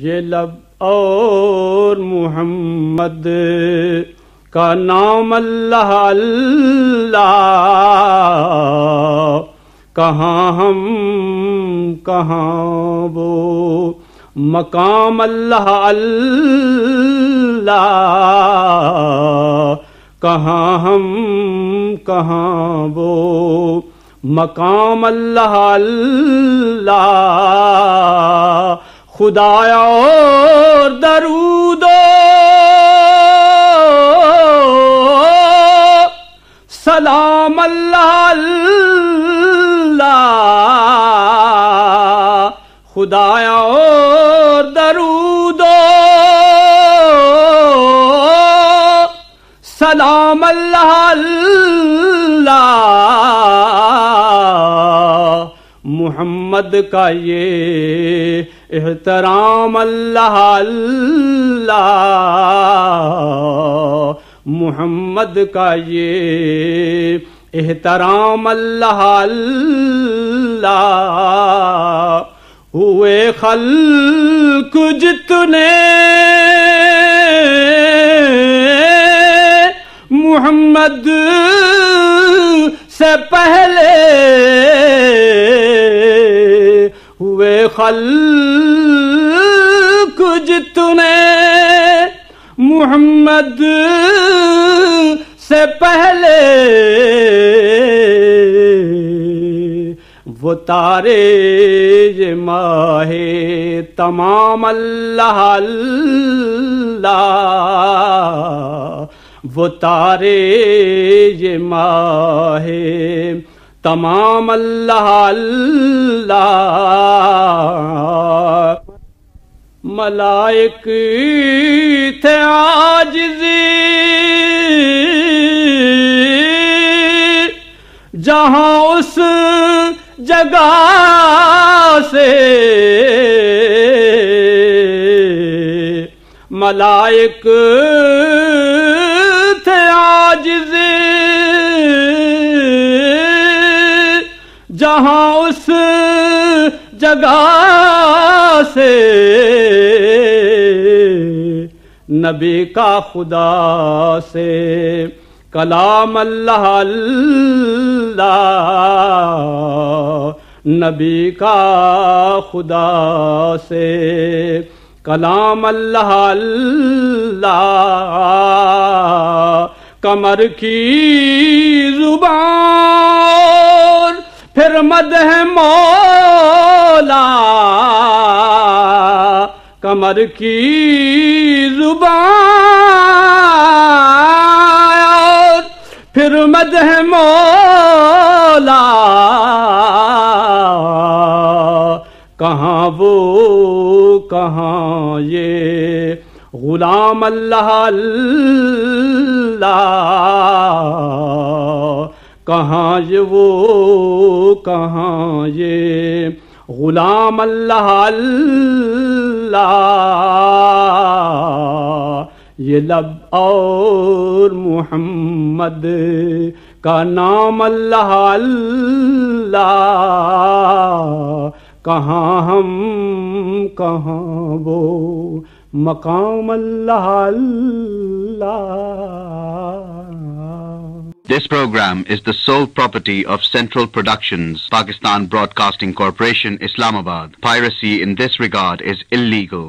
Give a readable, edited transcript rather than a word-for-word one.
یہ لب اور محمد کا نام اللہ اللہ، کہاں ہم کہاں وہ مقام اللہ اللہ، کہاں ہم کہاں وہ مقام اللہ اللہ، خدایا اور درود سلام اللہ اللہ، خدایا اور درود سلام اللہ اللہ، محمد کا یہ احترام اللہ اللہ، محمد کا یہ احترام اللہ اللہ، ہوئے خلق جتنے محمد سے پہلے، ہوئے خلق جتنے محمد سے پہلے، وہ تارے یہ ماہ تمام اللہ اللہ، وہ تارے یہ ماہ تمام اللہ اللہ، ملائک تھے عاجزی جہاں اس جگہ سے، ملائک تھے عاجزی جہاں اس جگہ سے، نبی کا خدا سے کلام اللہ اللہ، نبی کا خدا سے کلام اللہ اللہ، قمر کی زبان پھر مدح مولا، قمر کی زبان پھر مدح مولا، کہاں وہ کہاں یہ غلام اللہ اللہ، کہاں یہ وہ کہاں یہ غلام اللہ اللہ، یہ لب اور محمد کا نام اللہ اللہ، کہاں ہم کہاں وہ مقام اللہ اللہ۔ This program is the sole property of Central Productions, Pakistan Broadcasting Corporation, Islamabad. Piracy in this regard is illegal.